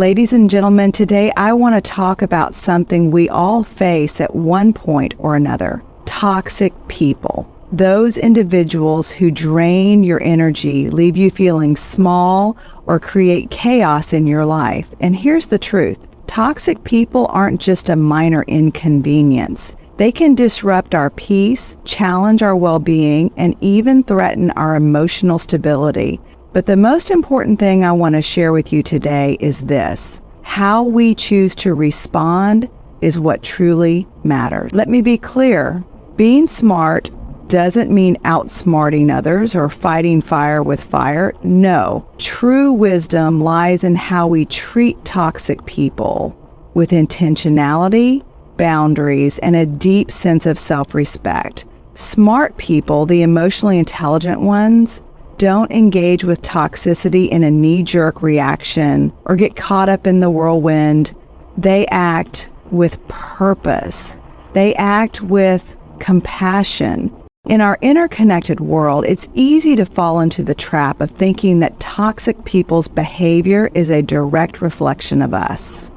Ladies and gentlemen, today I want to talk about something we all face at one point or another: toxic people. Those individuals who drain your energy, leave you feeling small, or create chaos in your life. And here's the truth: toxic people aren't just a minor inconvenience. They can disrupt our peace, challenge our well-being, and even threaten our emotional stability. But the most important thing I want to share with you today is this: how we choose to respond is what truly matters. Let me be clear. Being smart doesn't mean outsmarting others or fighting fire with fire. No, true wisdom lies in how we treat toxic people with intentionality, boundaries, and a deep sense of self-respect. Smart people, the emotionally intelligent ones, don't engage with toxicity in a knee-jerk reaction or get caught up in the whirlwind. They act with purpose. They act with compassion. In our interconnected world, it's easy to fall into the trap of thinking that toxic people's behavior is a direct reflection of us.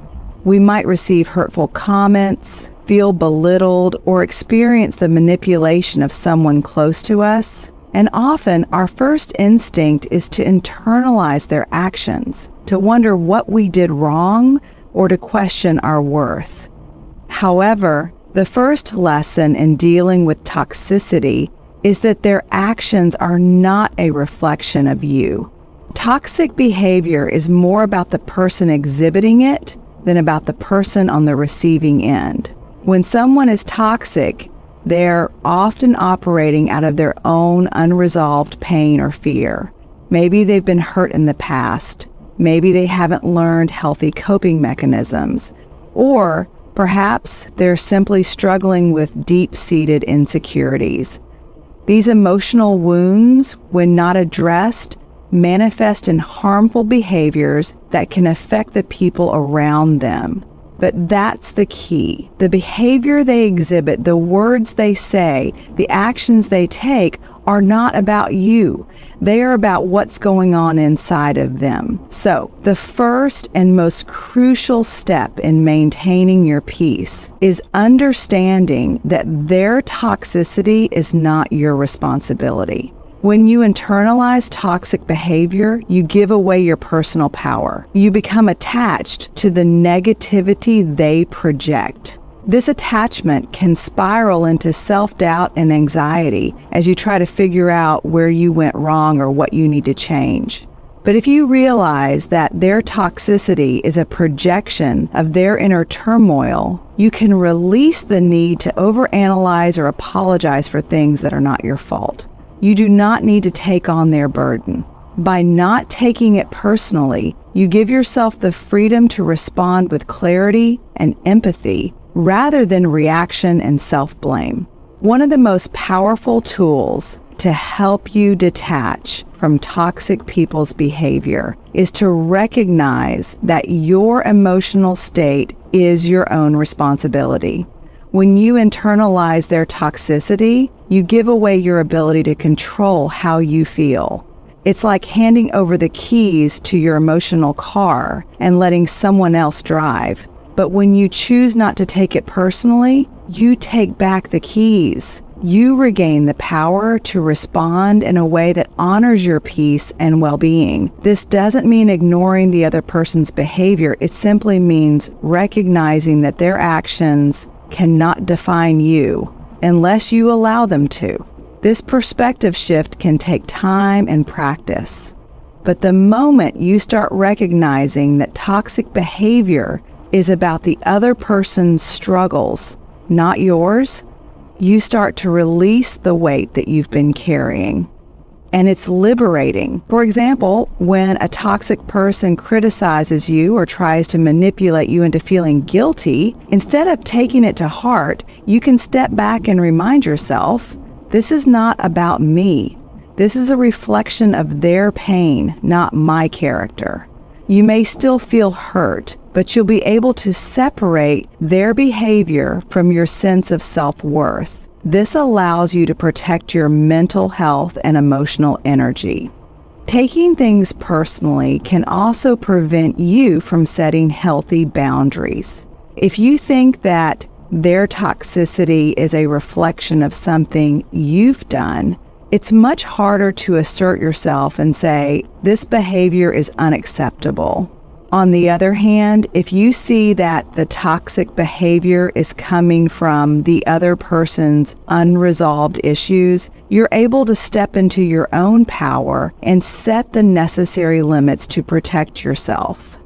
We might receive hurtful comments, feel belittled, or experience the manipulation of someone close to us. And often our first instinct is to internalize their actions, to wonder what we did wrong, or to question our worth. However, the first lesson in dealing with toxicity is that their actions are not a reflection of you. Toxic behavior is more about the person exhibiting it than about the person on the receiving end. When someone is toxic, they're often operating out of their own unresolved pain or fear. Maybe they've been hurt in the past. Maybe they haven't learned healthy coping mechanisms. Or perhaps they're simply struggling with deep-seated insecurities. These emotional wounds, when not addressed, manifest in harmful behaviors that can affect the people around them. But that's the key. The behavior they exhibit, the words they say, the actions they take are not about you. They are about what's going on inside of them. So, the first and most crucial step in maintaining your peace is understanding that their toxicity is not your responsibility. When you internalize toxic behavior, you give away your personal power. You become attached to the negativity they project. This attachment can spiral into self-doubt and anxiety as you try to figure out where you went wrong or what you need to change. But if you realize that their toxicity is a projection of their inner turmoil, you can release the need to overanalyze or apologize for things that are not your fault. You do not need to take on their burden. By not taking it personally, you give yourself the freedom to respond with clarity and empathy rather than reaction and self-blame. One of the most powerful tools to help you detach from toxic people's behavior is to recognize that your emotional state is your own responsibility. When you internalize their toxicity, you give away your ability to control how you feel. It's like handing over the keys to your emotional car and letting someone else drive. But when you choose not to take it personally, you take back the keys. You regain the power to respond in a way that honors your peace and well-being. This doesn't mean ignoring the other person's behavior. It simply means recognizing that their actions cannot define you unless you allow them to. This perspective shift can take time and practice. But the moment you start recognizing that toxic behavior is about the other person's struggles, not yours, you start to release the weight that you've been carrying. And it's liberating. For example, when a toxic person criticizes you or tries to manipulate you into feeling guilty, instead of taking it to heart, you can step back and remind yourself, this is not about me. This is a reflection of their pain, not my character. You may still feel hurt, but you'll be able to separate their behavior from your sense of self-worth. This allows you to protect your mental health and emotional energy. Taking things personally can also prevent you from setting healthy boundaries. If you think that their toxicity is a reflection of something you've done, it's much harder to assert yourself and say, this behavior is unacceptable. On the other hand, if you see that the toxic behavior is coming from the other person's unresolved issues, you're able to step into your own power and set the necessary limits to protect yourself.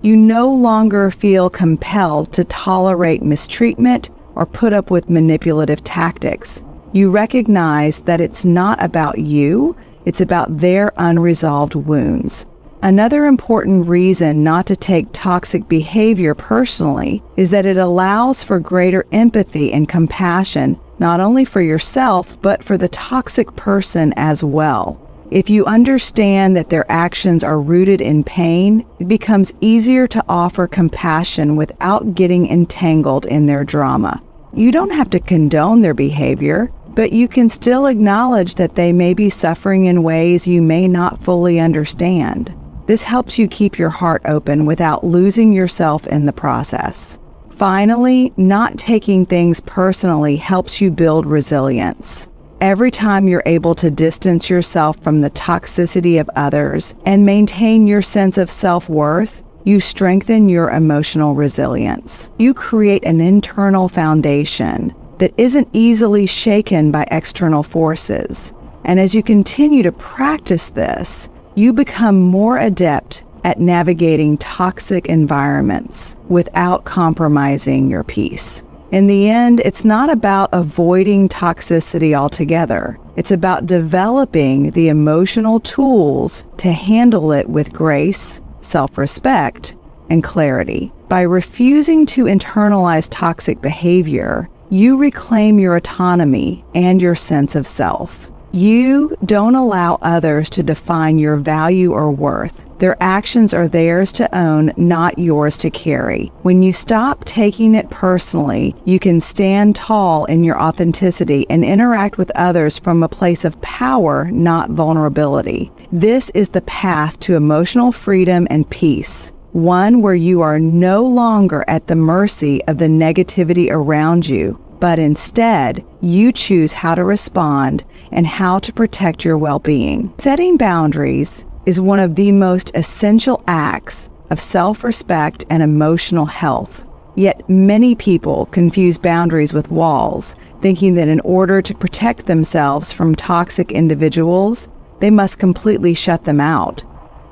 You no longer feel compelled to tolerate mistreatment or put up with manipulative tactics. You recognize that it's not about you, it's about their unresolved wounds. Another important reason not to take toxic behavior personally is that it allows for greater empathy and compassion, not only for yourself, but for the toxic person as well. If you understand that their actions are rooted in pain, it becomes easier to offer compassion without getting entangled in their drama. You don't have to condone their behavior, but you can still acknowledge that they may be suffering in ways you may not fully understand. This helps you keep your heart open without losing yourself in the process. Finally, not taking things personally helps you build resilience. Every time you're able to distance yourself from the toxicity of others and maintain your sense of self-worth, you strengthen your emotional resilience. You create an internal foundation that isn't easily shaken by external forces. And as you continue to practice this, you become more adept at navigating toxic environments without compromising your peace. In the end, it's not about avoiding toxicity altogether. It's about developing the emotional tools to handle it with grace, self-respect, and clarity. By refusing to internalize toxic behavior, you reclaim your autonomy and your sense of self. You don't allow others to define your value or worth. Their actions are theirs to own, not yours to carry. When you stop taking it personally, you can stand tall in your authenticity and interact with others from a place of power, not vulnerability. This is the path to emotional freedom and peace, one where you are no longer at the mercy of the negativity around you, but instead, you choose how to respond and how to protect your well-being. Setting boundaries is one of the most essential acts of self-respect and emotional health. Yet many people confuse boundaries with walls, thinking that in order to protect themselves from toxic individuals, they must completely shut them out.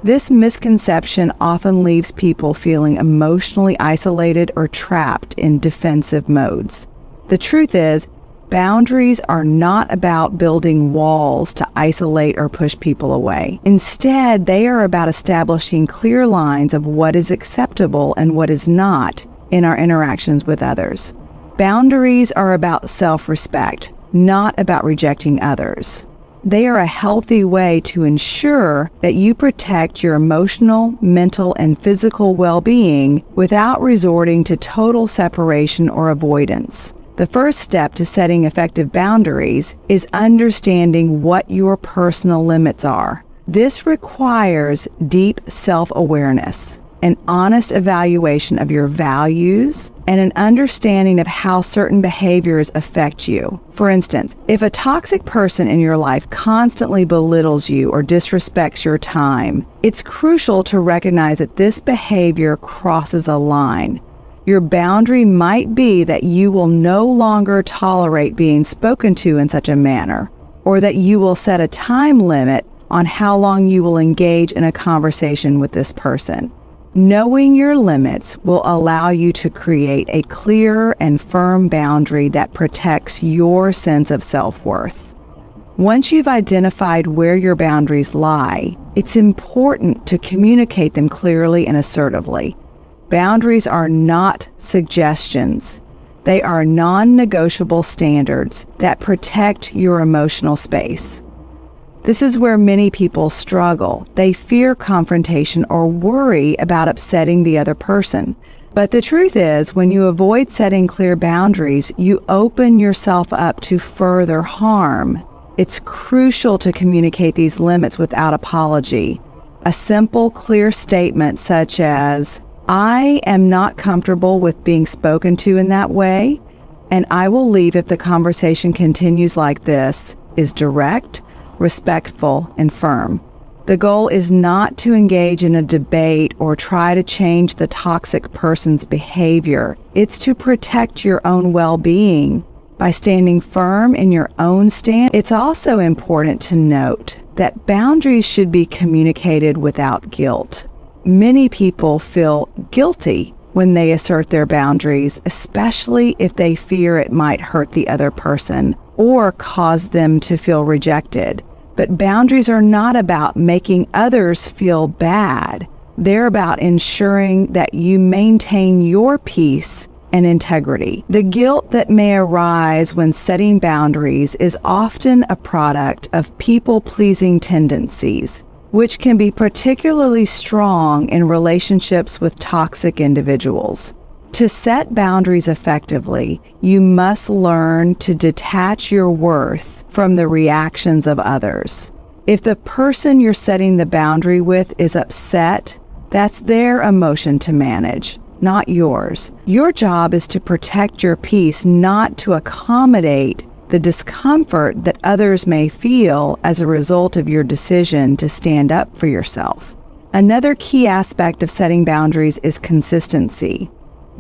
This misconception often leaves people feeling emotionally isolated or trapped in defensive modes. The truth is, boundaries are not about building walls to isolate or push people away. Instead, they are about establishing clear lines of what is acceptable and what is not in our interactions with others. Boundaries are about self-respect, not about rejecting others. They are a healthy way to ensure that you protect your emotional, mental, and physical well-being without resorting to total separation or avoidance. The first step to setting effective boundaries is understanding what your personal limits are. This requires deep self-awareness, an honest evaluation of your values, and an understanding of how certain behaviors affect you. For instance, if a toxic person in your life constantly belittles you or disrespects your time, it's crucial to recognize that this behavior crosses a line. Your boundary might be that you will no longer tolerate being spoken to in such a manner, or that you will set a time limit on how long you will engage in a conversation with this person. Knowing your limits will allow you to create a clear and firm boundary that protects your sense of self-worth. Once you've identified where your boundaries lie, it's important to communicate them clearly and assertively. Boundaries are not suggestions. They are non-negotiable standards that protect your emotional space. This is where many people struggle. They fear confrontation or worry about upsetting the other person. But the truth is, when you avoid setting clear boundaries, you open yourself up to further harm. It's crucial to communicate these limits without apology. A simple, clear statement such as, "I am not comfortable with being spoken to in that way, and I will leave if the conversation continues like this," is direct, respectful, and firm. The goal is not to engage in a debate or try to change the toxic person's behavior. It's to protect your own well-being by standing firm in your own stand. It's also important to note that boundaries should be communicated without guilt. Many people feel guilty when they assert their boundaries, especially if they fear it might hurt the other person or cause them to feel rejected. But boundaries are not about making others feel bad. They're about ensuring that you maintain your peace and integrity. The guilt that may arise when setting boundaries is often a product of people-pleasing tendencies, which can be particularly strong in relationships with toxic individuals. To set boundaries effectively, you must learn to detach your worth from the reactions of others. If the person you're setting the boundary with is upset, that's their emotion to manage, not yours. Your job is to protect your peace, not to accommodate the discomfort that others may feel as a result of your decision to stand up for yourself. Another key aspect of setting boundaries is consistency.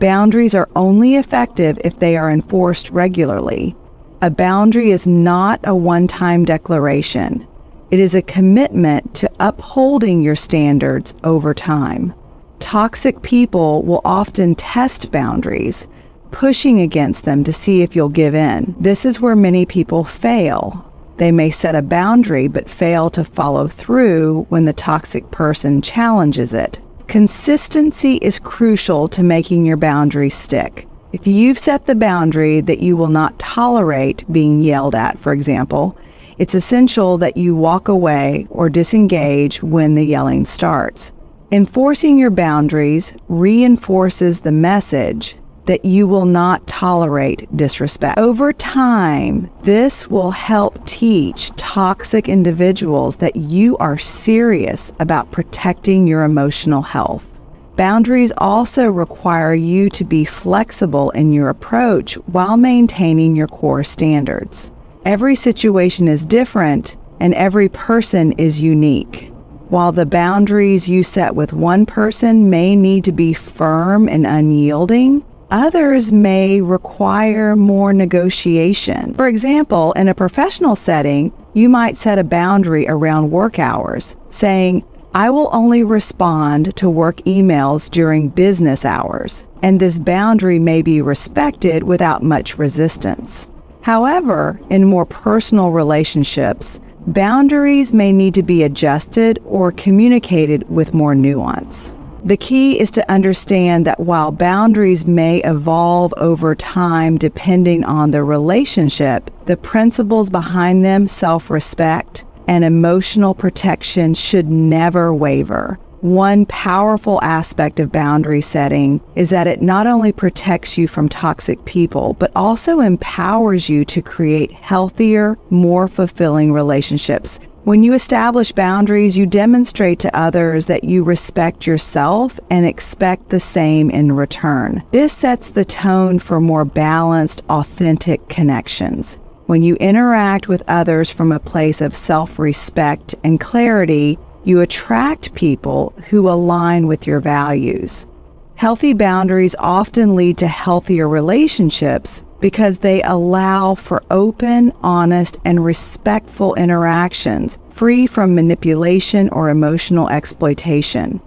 Boundaries are only effective if they are enforced regularly. A boundary is not a one-time declaration. It is a commitment to upholding your standards over time. Toxic people will often test boundaries, pushing against them to see if you'll give in. This is where many people fail. They may set a boundary but fail to follow through when the toxic person challenges it. Consistency is crucial to making your boundaries stick. If you've set the boundary that you will not tolerate being yelled at, for example, it's essential that you walk away or disengage when the yelling starts. Enforcing your boundaries reinforces the message that you will not tolerate disrespect. Over time, this will help teach toxic individuals that you are serious about protecting your emotional health. Boundaries also require you to be flexible in your approach while maintaining your core standards. Every situation is different, and every person is unique. While the boundaries you set with one person may need to be firm and unyielding, others may require more negotiation. For example, in a professional setting, you might set a boundary around work hours, saying, "I will only respond to work emails during business hours," and this boundary may be respected without much resistance. However, in more personal relationships, boundaries may need to be adjusted or communicated with more nuance. The key is to understand that while boundaries may evolve over time depending on the relationship, the principles behind them, self-respect and emotional protection, should never waver. One powerful aspect of boundary setting is that it not only protects you from toxic people, but also empowers you to create healthier, more fulfilling relationships. When you establish boundaries, you demonstrate to others that you respect yourself and expect the same in return. This sets the tone for more balanced, authentic connections. When you interact with others from a place of self-respect and clarity, you attract people who align with your values. Healthy boundaries often lead to healthier relationships because they allow for open, honest, and respectful interactions, free from manipulation or emotional exploitation.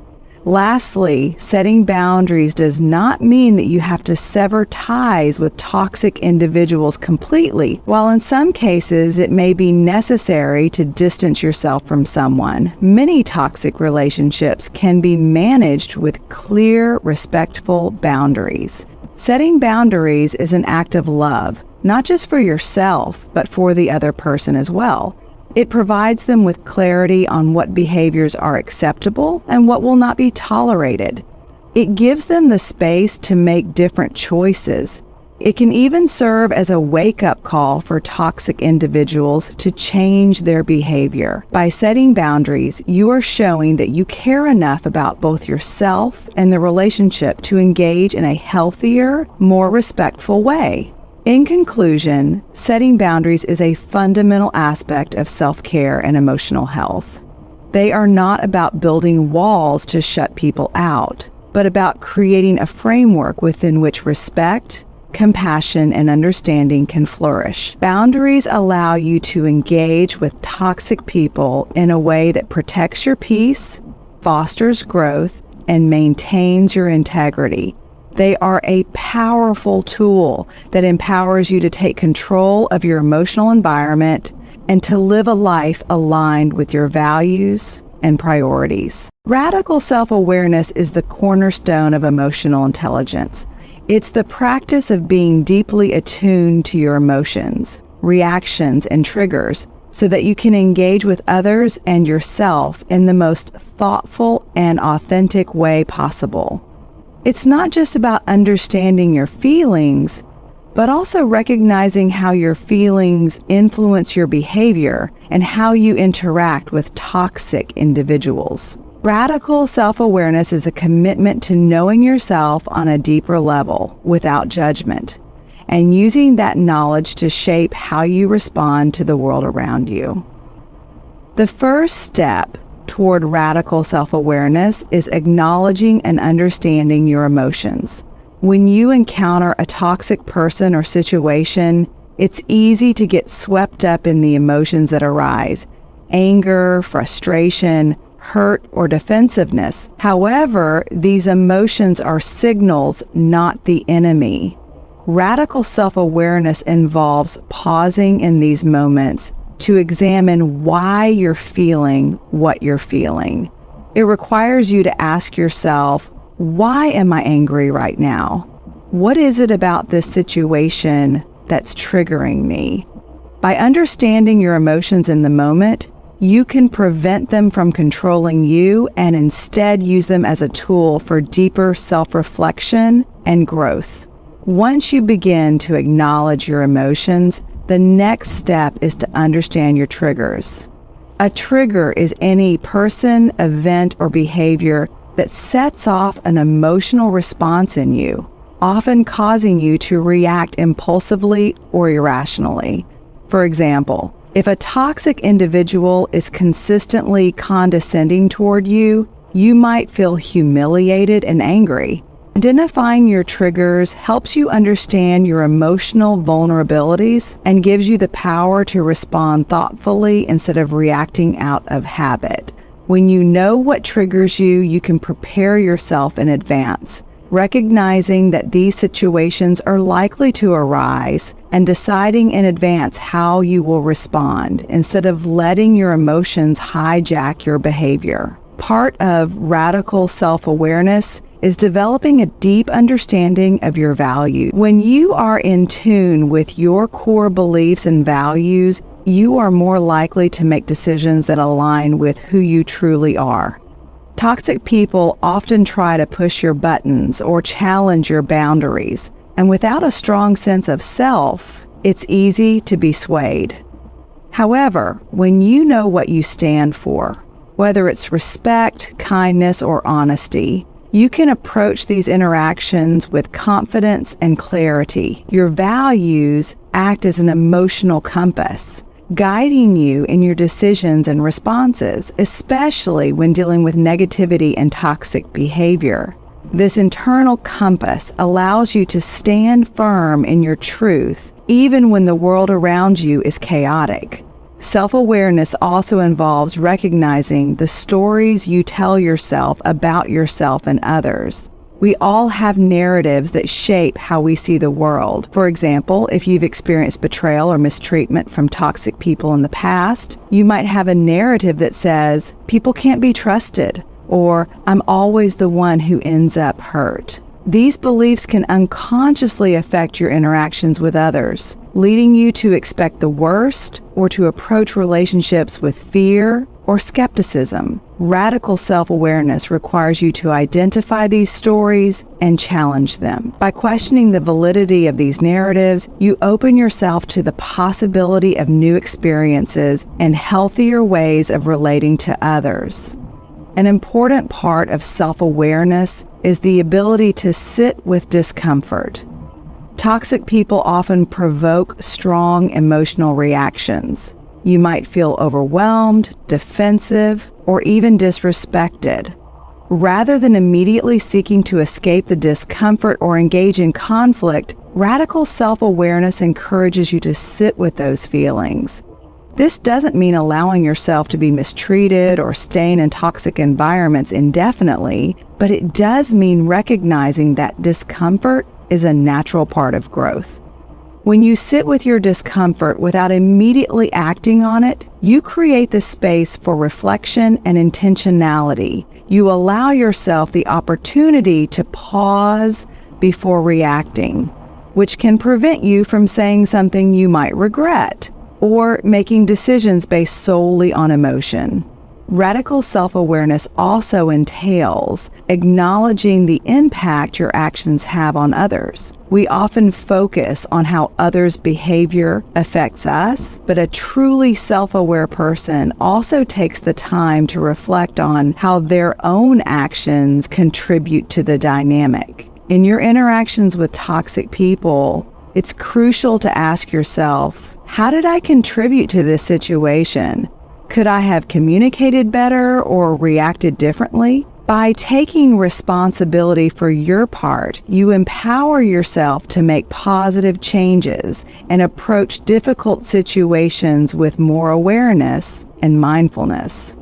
Lastly, setting boundaries does not mean that you have to sever ties with toxic individuals completely. While in some cases it may be necessary to distance yourself from someone, many toxic relationships can be managed with clear, respectful boundaries. Setting boundaries is an act of love, not just for yourself, but for the other person as well. It provides them with clarity on what behaviors are acceptable and what will not be tolerated. It gives them the space to make different choices, It can even serve as a wake-up call for toxic individuals to change their behavior. By setting boundaries, you are showing that you care enough about both yourself and the relationship to engage in a healthier, more respectful way. In conclusion, setting boundaries is a fundamental aspect of self-care and emotional health. They are not about building walls to shut people out, but about creating a framework within which respect, compassion, and understanding can flourish. Boundaries allow you to engage with toxic people in a way that protects your peace, fosters growth, and maintains your integrity. They are a powerful tool that empowers you to take control of your emotional environment and to live a life aligned with your values and priorities. Radical self-awareness is the cornerstone of emotional intelligence. It's the practice of being deeply attuned to your emotions, reactions, and triggers so that you can engage with others and yourself in the most thoughtful and authentic way possible. It's not just about understanding your feelings, but also recognizing how your feelings influence your behavior and how you interact with toxic individuals. Radical self-awareness is a commitment to knowing yourself on a deeper level without judgment, and using that knowledge to shape how you respond to the world around you. The first step toward radical self-awareness is acknowledging and understanding your emotions. When you encounter a toxic person or situation, it's easy to get swept up in the emotions that arise: anger, frustration, hurt, or defensiveness. However, these emotions are signals, not the enemy. Radical self-awareness involves pausing in these moments to examine why you're feeling what you're feeling. It requires you to ask yourself, why am I angry right now? What is it about this situation that's triggering me? By understanding your emotions in the moment, you can prevent them from controlling you and instead use them as a tool for deeper self-reflection and growth. Once you begin to acknowledge your emotions, the next step is to understand your triggers. A trigger is any person, event, or behavior that sets off an emotional response in you, often causing you to react impulsively or irrationally. For example, if a toxic individual is consistently condescending toward you, you might feel humiliated and angry. Identifying your triggers helps you understand your emotional vulnerabilities and gives you the power to respond thoughtfully instead of reacting out of habit. When you know what triggers you, you can prepare yourself in advance, recognizing that these situations are likely to arise and deciding in advance how you will respond instead of letting your emotions hijack your behavior. Part of radical self-awareness is developing a deep understanding of your value. When you are in tune with your core beliefs and values, you are more likely to make decisions that align with who you truly are. Toxic people often try to push your buttons or challenge your boundaries, and without a strong sense of self, it's easy to be swayed. However, when you know what you stand for, whether it's respect, kindness, or honesty, you can approach these interactions with confidence and clarity. Your values act as an emotional compass, guiding you in your decisions and responses, especially when dealing with negativity and toxic behavior. This internal compass allows you to stand firm in your truth, even when the world around you is chaotic. Self-awareness also involves recognizing the stories you tell yourself about yourself and others. We all have narratives that shape how we see the world. For example, if you've experienced betrayal or mistreatment from toxic people in the past, you might have a narrative that says, people can't be trusted, or I'm always the one who ends up hurt. These beliefs can unconsciously affect your interactions with others, leading you to expect the worst or to approach relationships with fear or skepticism. Radical self-awareness requires you to identify these stories and challenge them. By questioning the validity of these narratives, you open yourself to the possibility of new experiences and healthier ways of relating to others. An important part of self-awareness is the ability to sit with discomfort. Toxic people often provoke strong emotional reactions. You might feel overwhelmed, defensive, or even disrespected. Rather than immediately seeking to escape the discomfort or engage in conflict, radical self-awareness encourages you to sit with those feelings. This doesn't mean allowing yourself to be mistreated or staying in toxic environments indefinitely, but it does mean recognizing that discomfort is a natural part of growth. When you sit with your discomfort without immediately acting on it, you create the space for reflection and intentionality. You allow yourself the opportunity to pause before reacting, which can prevent you from saying something you might regret or making decisions based solely on emotion. Radical self-awareness also entails acknowledging the impact your actions have on others. We often focus on how others' behavior affects us, but a truly self-aware person also takes the time to reflect on how their own actions contribute to the dynamic. In your interactions with toxic people, it's crucial to ask yourself, how did I contribute to this situation? Could I have communicated better or reacted differently? By taking responsibility for your part, you empower yourself to make positive changes and approach difficult situations with more awareness and mindfulness.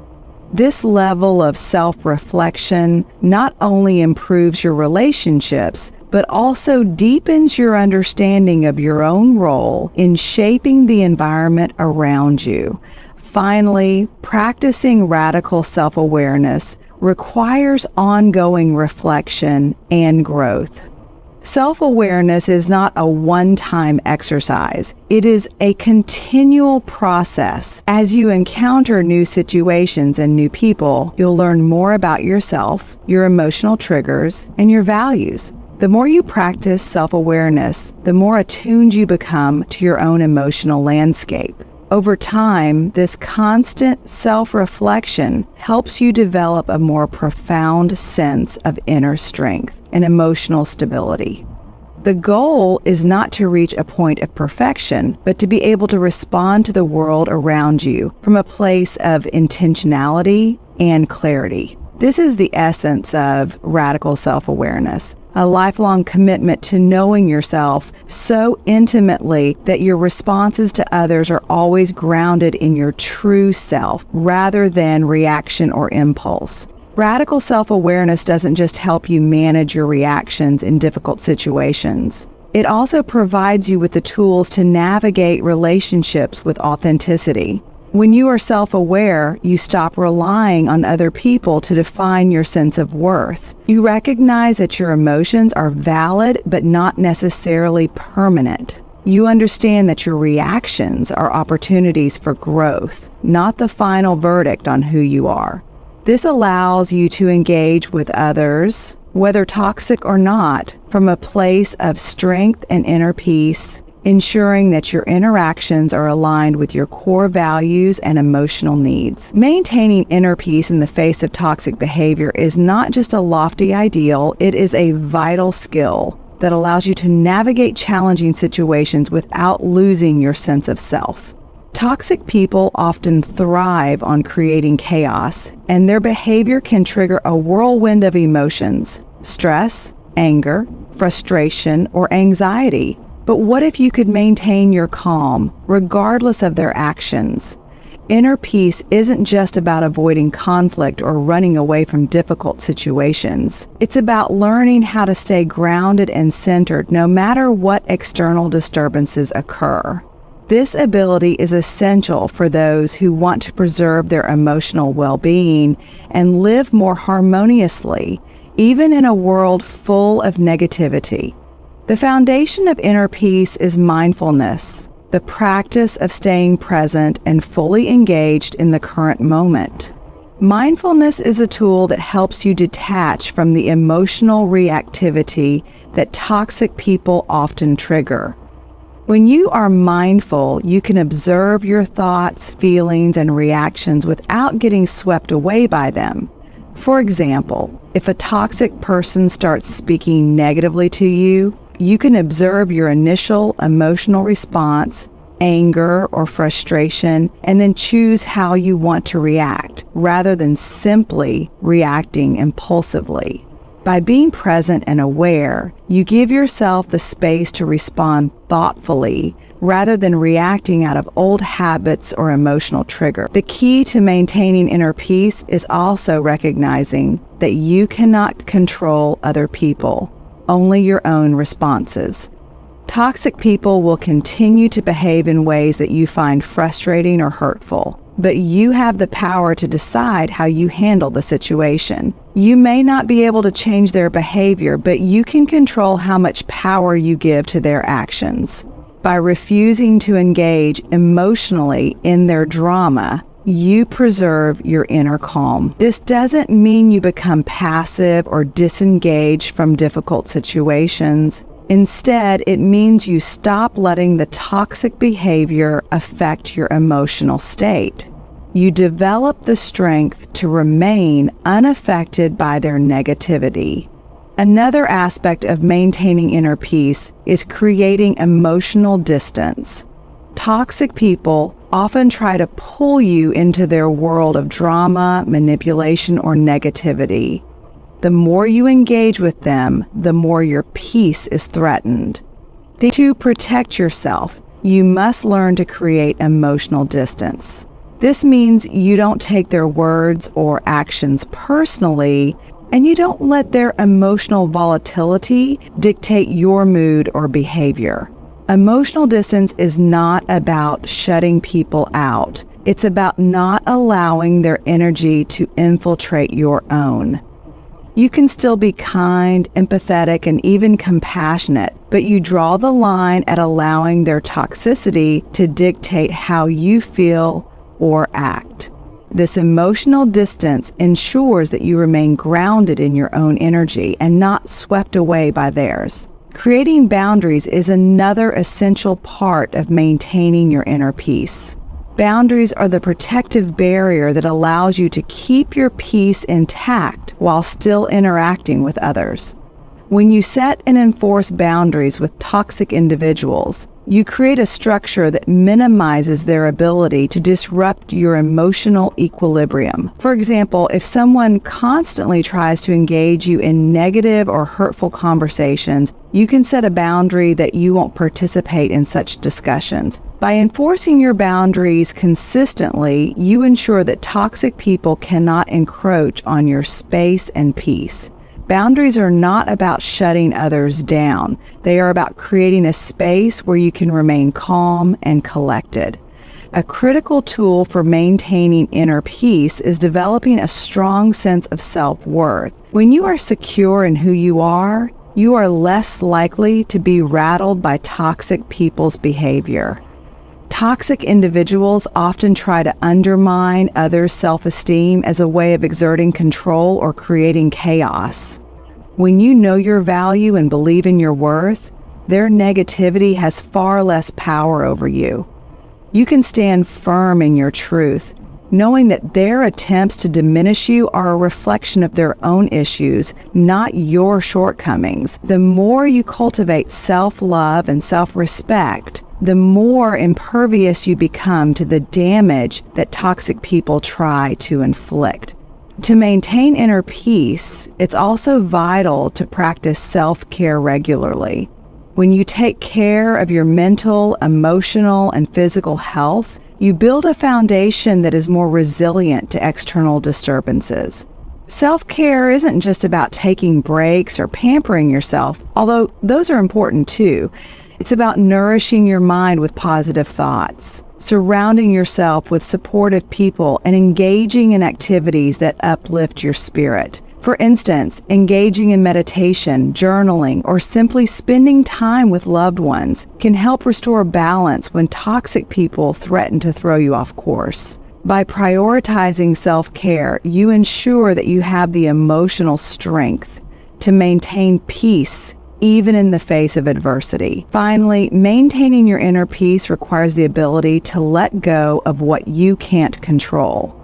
This level of self-reflection not only improves your relationships, but also deepens your understanding of your own role in shaping the environment around you. Finally, practicing radical self-awareness requires ongoing reflection and growth. Self-awareness is not a one-time exercise. It is a continual process. As you encounter new situations and new people, you'll learn more about yourself, your emotional triggers, and your values. The more you practice self-awareness, the more attuned you become to your own emotional landscape. Over time, this constant self-reflection helps you develop a more profound sense of inner strength and emotional stability. The goal is not to reach a point of perfection, but to be able to respond to the world around you from a place of intentionality and clarity. This is the essence of radical self-awareness, a lifelong commitment to knowing yourself so intimately that your responses to others are always grounded in your true self rather than reaction or impulse. Radical self-awareness doesn't just help you manage your reactions in difficult situations. It also provides you with the tools to navigate relationships with authenticity. When you are self-aware, you stop relying on other people to define your sense of worth. You recognize that your emotions are valid but not necessarily permanent. You understand that your reactions are opportunities for growth, not the final verdict on who you are. This allows you to engage with others, whether toxic or not, from a place of strength and inner peace, ensuring that your interactions are aligned with your core values and emotional needs. Maintaining inner peace in the face of toxic behavior is not just a lofty ideal, it is a vital skill that allows you to navigate challenging situations without losing your sense of self. Toxic people often thrive on creating chaos, and their behavior can trigger a whirlwind of emotions: stress, anger, frustration, or anxiety. But what if you could maintain your calm, regardless of their actions? Inner peace isn't just about avoiding conflict or running away from difficult situations. It's about learning how to stay grounded and centered no matter what external disturbances occur. This ability is essential for those who want to preserve their emotional well-being and live more harmoniously, even in a world full of negativity. The foundation of inner peace is mindfulness. the practice of staying present and fully engaged in the current moment. Mindfulness is a tool that helps you detach from the emotional reactivity that toxic people often trigger. When you are mindful, you can observe your thoughts, feelings, and reactions without getting swept away by them. For example, if a toxic person starts speaking negatively to you, you can observe your initial emotional response, anger or frustration, and then choose how you want to react, rather than simply reacting impulsively. By being present and aware, you give yourself the space to respond thoughtfully rather than reacting out of old habits or emotional trigger. The key to maintaining inner peace is also recognizing that you cannot control other people, only your own responses. Toxic people will continue to behave in ways that you find frustrating or hurtful, but you have the power to decide how you handle the situation. You may not be able to change their behavior, but you can control how much power you give to their actions. By refusing to engage emotionally in their drama, you preserve your inner calm. This doesn't mean you become passive or disengaged from difficult situations. Instead, it means you stop letting the toxic behavior affect your emotional state. You develop the strength to remain unaffected by their negativity. Another aspect of maintaining inner peace is creating emotional distance. Toxic people often try to pull you into their world of drama, manipulation, or negativity. The more you engage with them, the more your peace is threatened. To protect yourself, you must learn to create emotional distance. This means you don't take their words or actions personally, and you don't let their emotional volatility dictate your mood or behavior. Emotional distance is not about shutting people out. It's about not allowing their energy to infiltrate your own. You can still be kind, empathetic, and even compassionate, but you draw the line at allowing their toxicity to dictate how you feel or act. This emotional distance ensures that you remain grounded in your own energy and not swept away by theirs. Creating boundaries is another essential part of maintaining your inner peace. Boundaries are the protective barrier that allows you to keep your peace intact while still interacting with others. When you set and enforce boundaries with toxic individuals, you create a structure that minimizes their ability to disrupt your emotional equilibrium. For example, if someone constantly tries to engage you in negative or hurtful conversations, you can set a boundary that you won't participate in such discussions. By enforcing your boundaries consistently, you ensure that toxic people cannot encroach on your space and peace. Boundaries are not about shutting others down. They are about creating a space where you can remain calm and collected. A critical tool for maintaining inner peace is developing a strong sense of self-worth. When you are secure in who you are less likely to be rattled by toxic people's behavior. Toxic individuals often try to undermine others' self-esteem as a way of exerting control or creating chaos. When you know your value and believe in your worth, their negativity has far less power over you. You can stand firm in your truth, knowing that their attempts to diminish you are a reflection of their own issues, not your shortcomings. The more you cultivate self-love and self-respect, the more impervious you become to the damage that toxic people try to inflict. To maintain inner peace, it's also vital to practice self-care regularly. When you take care of your mental, emotional, and physical health, you build a foundation that is more resilient to external disturbances. Self-care isn't just about taking breaks or pampering yourself, although those are important too. It's about nourishing your mind with positive thoughts, surrounding yourself with supportive people, and engaging in activities that uplift your spirit. For instance, engaging in meditation, journaling, or simply spending time with loved ones can help restore balance when toxic people threaten to throw you off course. By prioritizing self-care, you ensure that you have the emotional strength to maintain peace even in the face of adversity. Finally, maintaining your inner peace requires the ability to let go of what you can't control.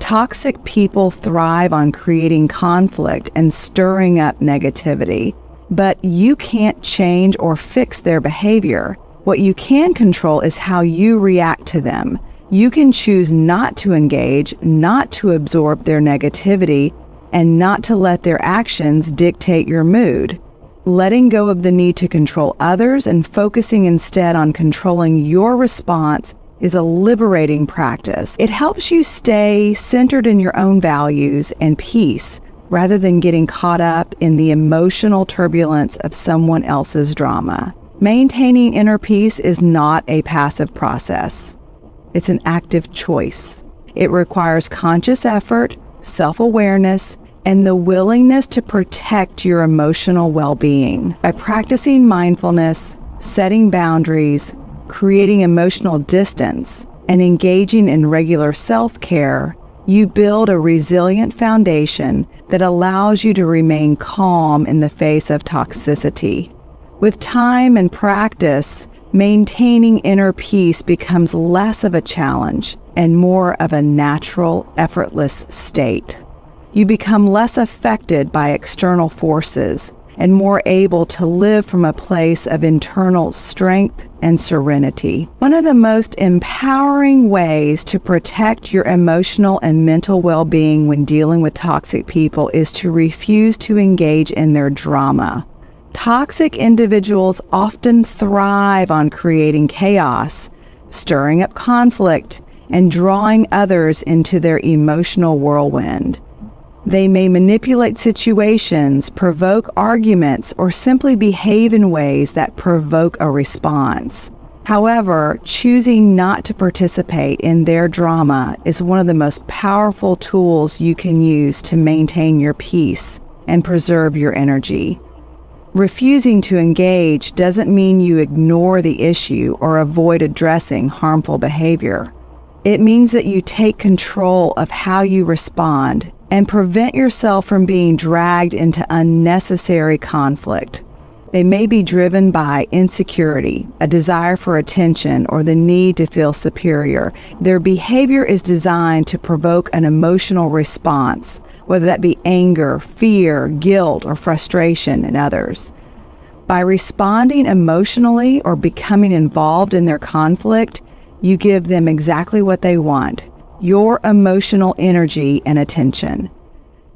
Toxic people thrive on creating conflict and stirring up negativity, but you can't change or fix their behavior. What you can control is how you react to them. You can choose not to engage, not to absorb their negativity, and not to let their actions dictate your mood. Letting go of the need to control others and focusing instead on controlling your response is a liberating practice. It helps you stay centered in your own values and peace rather than getting caught up in the emotional turbulence of someone else's drama. Maintaining inner peace is not a passive process. It's an active choice. It requires conscious effort, self-awareness, and the willingness to protect your emotional well-being. By practicing mindfulness, setting boundaries, creating emotional distance, and engaging in regular self-care, you build a resilient foundation that allows you to remain calm in the face of toxicity. With time and practice, maintaining inner peace becomes less of a challenge and more of a natural, effortless state. You become less affected by external forces and more able to live from a place of internal strength and serenity. One of the most empowering ways to protect your emotional and mental well-being when dealing with toxic people is to refuse to engage in their drama. Toxic individuals often thrive on creating chaos, stirring up conflict, and drawing others into their emotional whirlwind. They may manipulate situations, provoke arguments, or simply behave in ways that provoke a response. However, choosing not to participate in their drama is one of the most powerful tools you can use to maintain your peace and preserve your energy. Refusing to engage doesn't mean you ignore the issue or avoid addressing harmful behavior. It means that you take control of how you respond and prevent yourself from being dragged into unnecessary conflict. They may be driven by insecurity, a desire for attention, or the need to feel superior. Their behavior is designed to provoke an emotional response, whether that be anger, fear, guilt, or frustration in others. By responding emotionally or becoming involved in their conflict, you give them exactly what they want: your emotional energy and attention.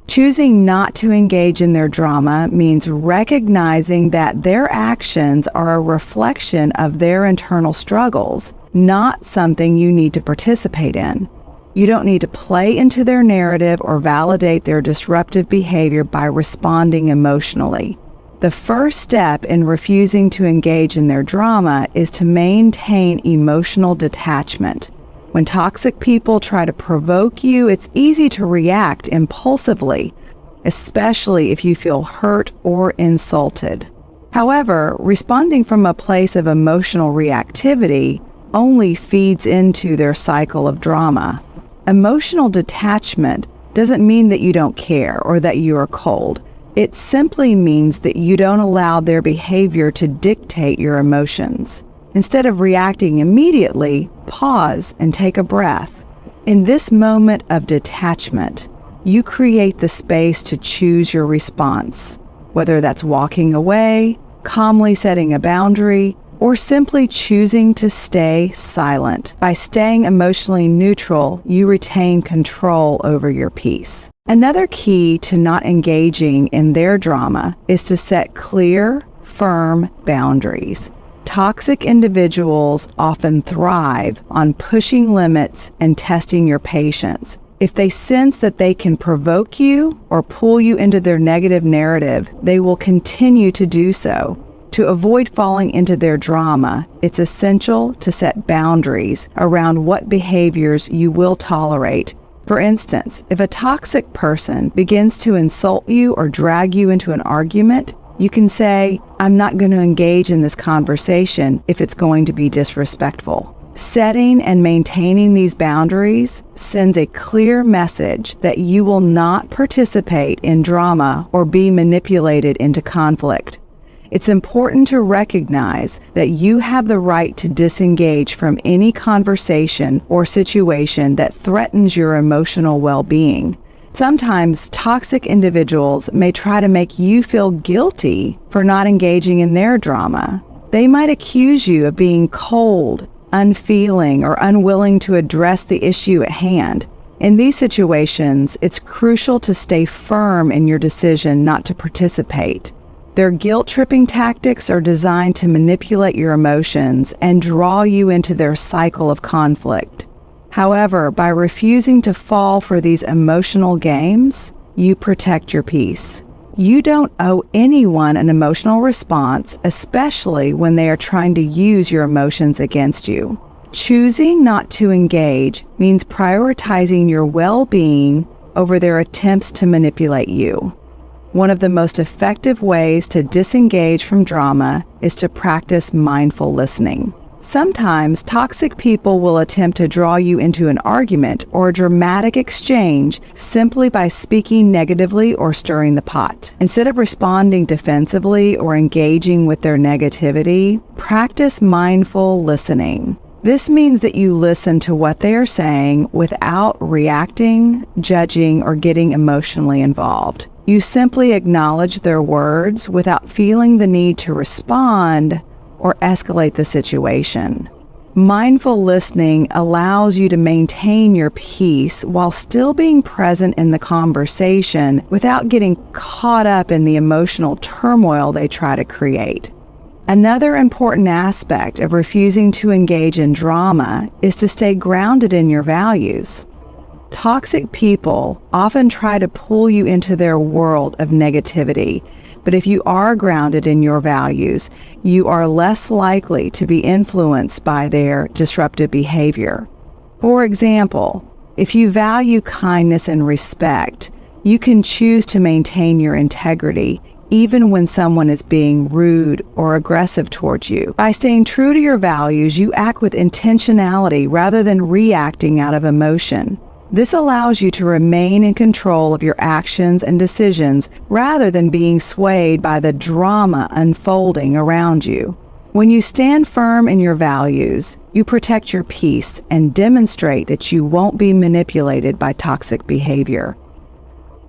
Choosing not to engage in their drama means recognizing that their actions are a reflection of their internal struggles, not something you need to participate in. You don't need to play into their narrative or validate their disruptive behavior by responding emotionally. The first step in refusing to engage in their drama is to maintain emotional detachment. When toxic people try to provoke you, it's easy to react impulsively, especially if you feel hurt or insulted. However, responding from a place of emotional reactivity only feeds into their cycle of drama. Emotional detachment doesn't mean that you don't care or that you are cold. It simply means that you don't allow their behavior to dictate your emotions. Instead of reacting immediately, pause and take a breath. In this moment of detachment, you create the space to choose your response, whether that's walking away, calmly setting a boundary, or simply choosing to stay silent. By staying emotionally neutral, you retain control over your peace. Another key to not engaging in their drama is to set clear, firm boundaries. Toxic individuals often thrive on pushing limits and testing your patience. If they sense that they can provoke you or pull you into their negative narrative, they will continue to do so. To avoid falling into their drama, it's essential to set boundaries around what behaviors you will tolerate For instance, if a toxic person begins to insult you or drag you into an argument, you can say, "I'm not going to engage in this conversation if it's going to be disrespectful." Setting and maintaining these boundaries sends a clear message that you will not participate in drama or be manipulated into conflict. It's important to recognize that you have the right to disengage from any conversation or situation that threatens your emotional well-being. Sometimes toxic individuals may try to make you feel guilty for not engaging in their drama. They might accuse you of being cold, unfeeling, or unwilling to address the issue at hand. In these situations, it's crucial to stay firm in your decision not to participate. Their guilt-tripping tactics are designed to manipulate your emotions and draw you into their cycle of conflict. However, by refusing to fall for these emotional games, you protect your peace. You don't owe anyone an emotional response, especially when they are trying to use your emotions against you. Choosing not to engage means prioritizing your well-being over their attempts to manipulate you. One of the most effective ways to disengage from drama is to practice mindful listening. Sometimes toxic people will attempt to draw you into an argument or a dramatic exchange simply by speaking negatively or stirring the pot. Instead of responding defensively or engaging with their negativity, practice mindful listening. This means that you listen to what they are saying without reacting, judging, or getting emotionally involved. You simply acknowledge their words without feeling the need to respond or escalate the situation. Mindful listening allows you to maintain your peace while still being present in the conversation without getting caught up in the emotional turmoil they try to create. Another important aspect of refusing to engage in drama is to stay grounded in your values. Toxic people often try to pull you into their world of negativity, but if you are grounded in your values, you are less likely to be influenced by their disruptive behavior. For example, if you value kindness and respect, you can choose to maintain your integrity even when someone is being rude or aggressive towards you. By staying true to your values, you act with intentionality rather than reacting out of emotion. This allows you to remain in control of your actions and decisions rather than being swayed by the drama unfolding around you. When you stand firm in your values, you protect your peace and demonstrate that you won't be manipulated by toxic behavior.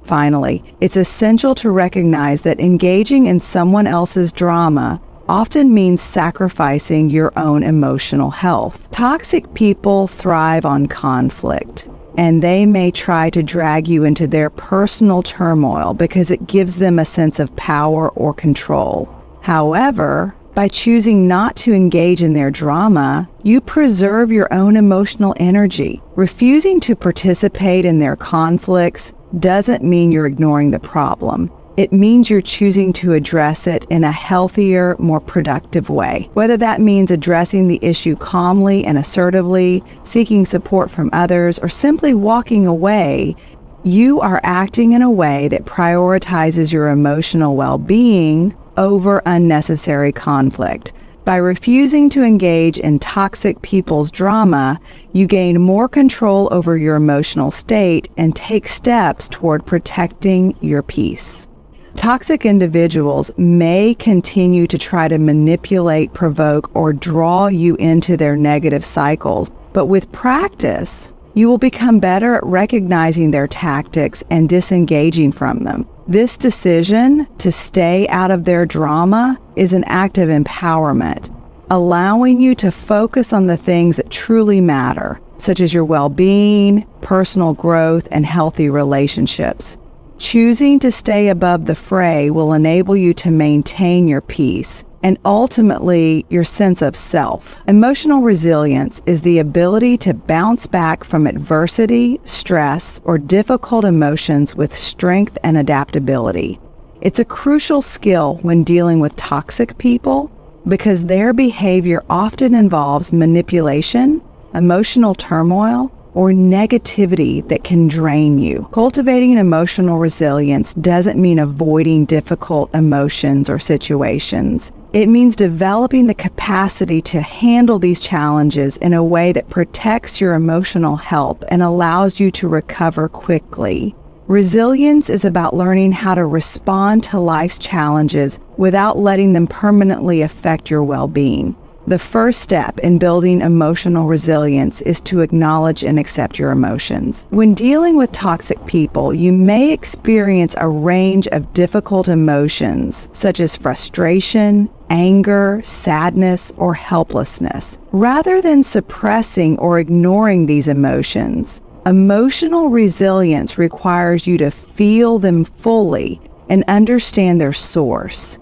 Finally, it's essential to recognize that engaging in someone else's drama often means sacrificing your own emotional health. Toxic people thrive on conflict, and they may try to drag you into their personal turmoil because it gives them a sense of power or control. However, by choosing not to engage in their drama, you preserve your own emotional energy. Refusing to participate in their conflicts doesn't mean you're ignoring the problem. It means you're choosing to address it in a healthier, more productive way. Whether that means addressing the issue calmly and assertively, seeking support from others, or simply walking away, you are acting in a way that prioritizes your emotional well-being over unnecessary conflict. By refusing to engage in toxic people's drama, you gain more control over your emotional state and take steps toward protecting your peace. Toxic individuals may continue to try to manipulate, provoke, or draw you into their negative cycles, but with practice, you will become better at recognizing their tactics and disengaging from them. This decision to stay out of their drama is an act of empowerment, allowing you to focus on the things that truly matter, such as your well-being, personal growth, and healthy relationships. Choosing to stay above the fray will enable you to maintain your peace and ultimately your sense of self. Emotional resilience is the ability to bounce back from adversity, stress, or difficult emotions with strength and adaptability. It's a crucial skill when dealing with toxic people because their behavior often involves manipulation, emotional turmoil, or negativity that can drain you. Cultivating emotional resilience doesn't mean avoiding difficult emotions or situations. It means developing the capacity to handle these challenges in a way that protects your emotional health and allows you to recover quickly. Resilience is about learning how to respond to life's challenges without letting them permanently affect your well-being. The first step in building emotional resilience is to acknowledge and accept your emotions. When dealing with toxic people, you may experience a range of difficult emotions, such as frustration, anger, sadness, or helplessness. Rather than suppressing or ignoring these emotions, emotional resilience requires you to feel them fully and understand their source.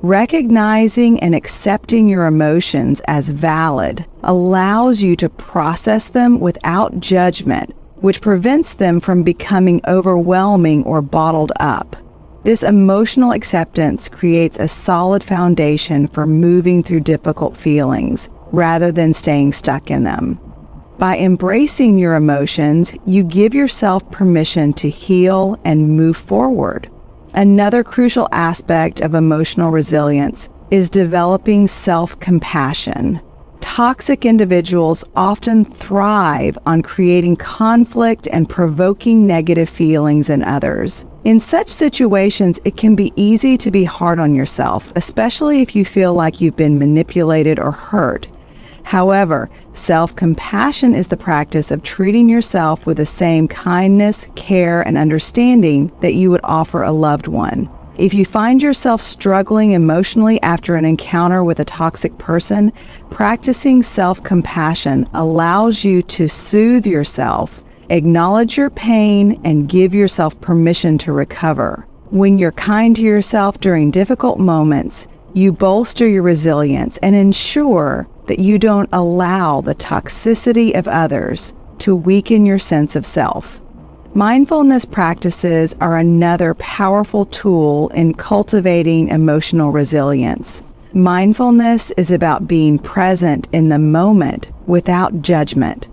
Recognizing and accepting your emotions as valid allows you to process them without judgment, which prevents them from becoming overwhelming or bottled up. This emotional acceptance creates a solid foundation for moving through difficult feelings rather than staying stuck in them. By embracing your emotions, you give yourself permission to heal and move forward. Another crucial aspect of emotional resilience is developing self-compassion. Toxic individuals often thrive on creating conflict and provoking negative feelings in others. In such situations, it can be easy to be hard on yourself, especially if you feel like you've been manipulated or hurt. However, self-compassion is the practice of treating yourself with the same kindness, care, and understanding that you would offer a loved one. If you find yourself struggling emotionally after an encounter with a toxic person, practicing self-compassion allows you to soothe yourself, acknowledge your pain, and give yourself permission to recover. When you're kind to yourself during difficult moments, you bolster your resilience and ensure that you don't allow the toxicity of others to weaken your sense of self. Mindfulness practices are another powerful tool in cultivating emotional resilience. Mindfulness is about being present in the moment without judgment,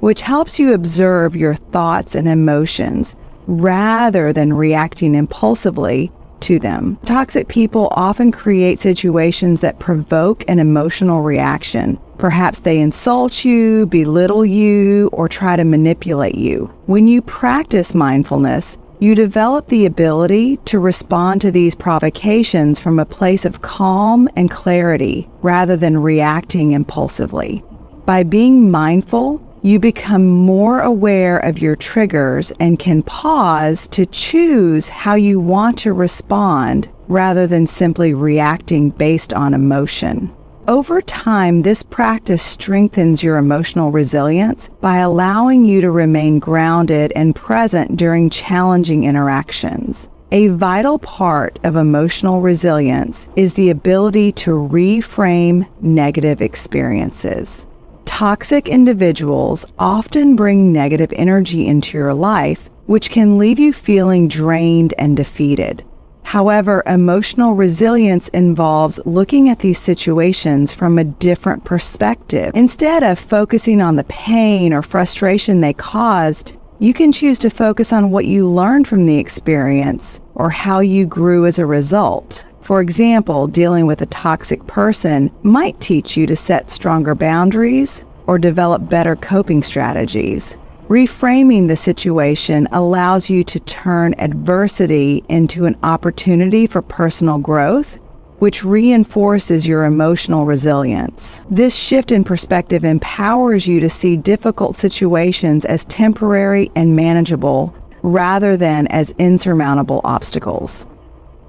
which helps you observe your thoughts and emotions rather than reacting impulsively to them. Toxic people often create situations that provoke an emotional reaction. Perhaps they insult you, belittle you, or try to manipulate you. When you practice mindfulness, you develop the ability to respond to these provocations from a place of calm and clarity rather than reacting impulsively. By being mindful, you become more aware of your triggers and can pause to choose how you want to respond rather than simply reacting based on emotion. Over time, this practice strengthens your emotional resilience by allowing you to remain grounded and present during challenging interactions. A vital part of emotional resilience is the ability to reframe negative experiences. Toxic individuals often bring negative energy into your life, which can leave you feeling drained and defeated. However, emotional resilience involves looking at these situations from a different perspective. Instead of focusing on the pain or frustration they caused, you can choose to focus on what you learned from the experience or how you grew as a result. For example, dealing with a toxic person might teach you to set stronger boundaries or develop better coping strategies. Reframing the situation allows you to turn adversity into an opportunity for personal growth, which reinforces your emotional resilience. This shift in perspective empowers you to see difficult situations as temporary and manageable rather than as insurmountable obstacles.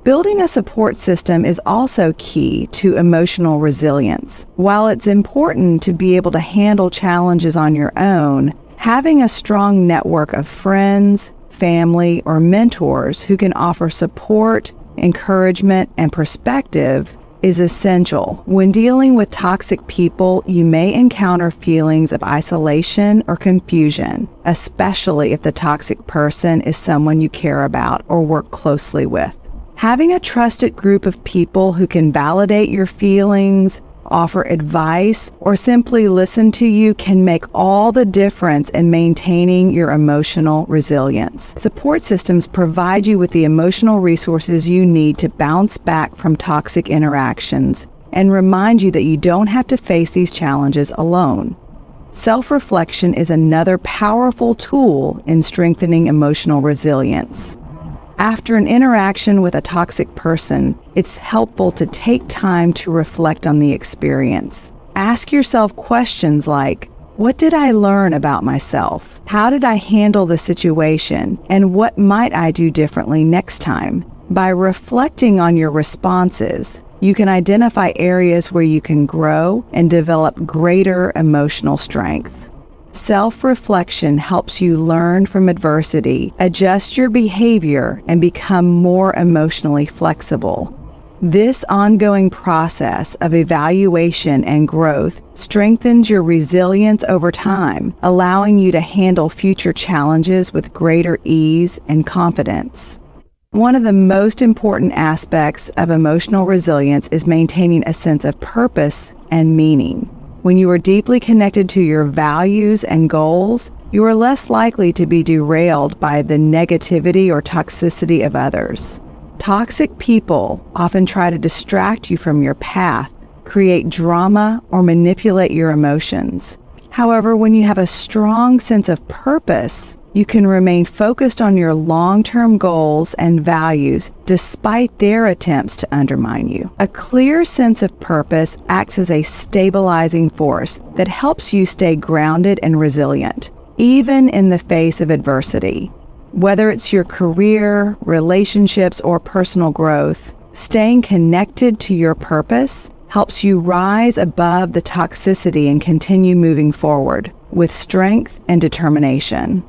Building a support system is also key to emotional resilience. While it's important to be able to handle challenges on your own, having a strong network of friends, family, or mentors who can offer support, encouragement, and perspective is essential. When dealing with toxic people, you may encounter feelings of isolation or confusion, especially if the toxic person is someone you care about or work closely with. Having a trusted group of people who can validate your feelings, offer advice, or simply listen to you can make all the difference in maintaining your emotional resilience. Support systems provide you with the emotional resources you need to bounce back from toxic interactions and remind you that you don't have to face these challenges alone. Self-reflection is another powerful tool in strengthening emotional resilience. After an interaction with a toxic person, it's helpful to take time to reflect on the experience. Ask yourself questions like, what did I learn about myself? How did I handle the situation? And what might I do differently next time? By reflecting on your responses, you can identify areas where you can grow and develop greater emotional strength. Self-reflection helps you learn from adversity, adjust your behavior, and become more emotionally flexible. This ongoing process of evaluation and growth strengthens your resilience over time, allowing you to handle future challenges with greater ease and confidence. One of the most important aspects of emotional resilience is maintaining a sense of purpose and meaning. When you are deeply connected to your values and goals, you are less likely to be derailed by the negativity or toxicity of others. Toxic people often try to distract you from your path, create drama, or manipulate your emotions. However, when you have a strong sense of purpose, you can remain focused on your long-term goals and values despite their attempts to undermine you. A clear sense of purpose acts as a stabilizing force that helps you stay grounded and resilient, even in the face of adversity. Whether it's your career, relationships, or personal growth, staying connected to your purpose helps you rise above the toxicity and continue moving forward with strength and determination.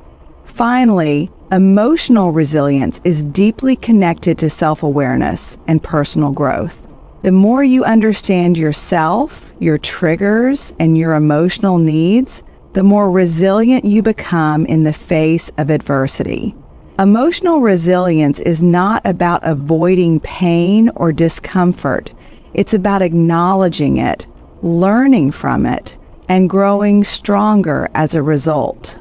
Finally, emotional resilience is deeply connected to self-awareness and personal growth. The more you understand yourself, your triggers, and your emotional needs, the more resilient you become in the face of adversity. Emotional resilience is not about avoiding pain or discomfort. It's about acknowledging it, learning from it, and growing stronger as a result.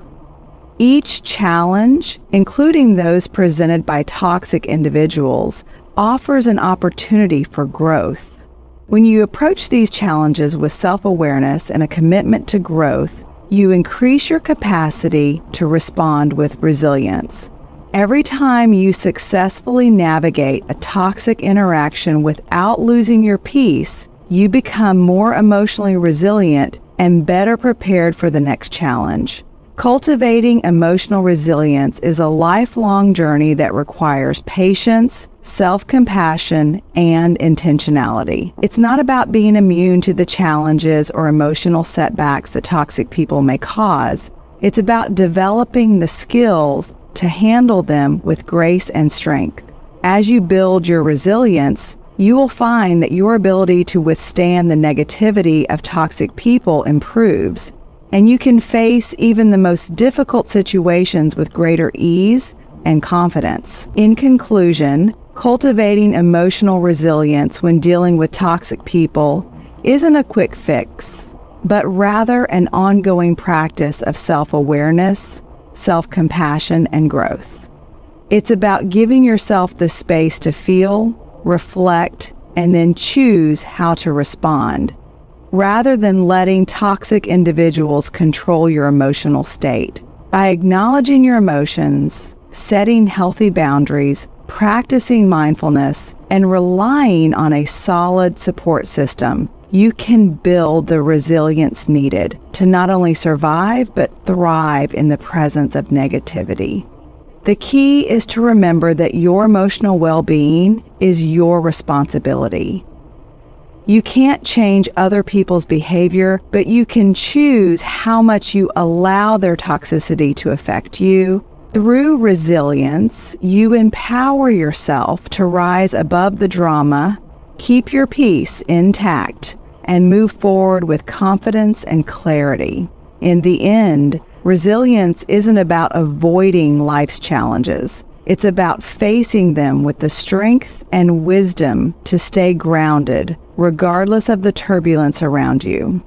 Each challenge, including those presented by toxic individuals, offers an opportunity for growth. When you approach these challenges with self-awareness and a commitment to growth, you increase your capacity to respond with resilience. Every time you successfully navigate a toxic interaction without losing your peace, you become more emotionally resilient and better prepared for the next challenge. Cultivating emotional resilience is a lifelong journey that requires patience, self-compassion, and intentionality. It's not about being immune to the challenges or emotional setbacks that toxic people may cause. It's about developing the skills to handle them with grace and strength. As you build your resilience, you will find that your ability to withstand the negativity of toxic people improves, and you can face even the most difficult situations with greater ease and confidence. In conclusion, cultivating emotional resilience when dealing with toxic people isn't a quick fix, but rather an ongoing practice of self-awareness, self-compassion, and growth. It's about giving yourself the space to feel, reflect, and then choose how to respond, rather than letting toxic individuals control your emotional state. By acknowledging your emotions, setting healthy boundaries, practicing mindfulness, and relying on a solid support system, you can build the resilience needed to not only survive, but thrive in the presence of negativity. The key is to remember that your emotional well-being is your responsibility. You can't change other people's behavior, but you can choose how much you allow their toxicity to affect you. Through resilience, you empower yourself to rise above the drama, keep your peace intact, and move forward with confidence and clarity. In the end, resilience isn't about avoiding life's challenges. It's about facing them with the strength and wisdom to stay grounded, regardless of the turbulence around you.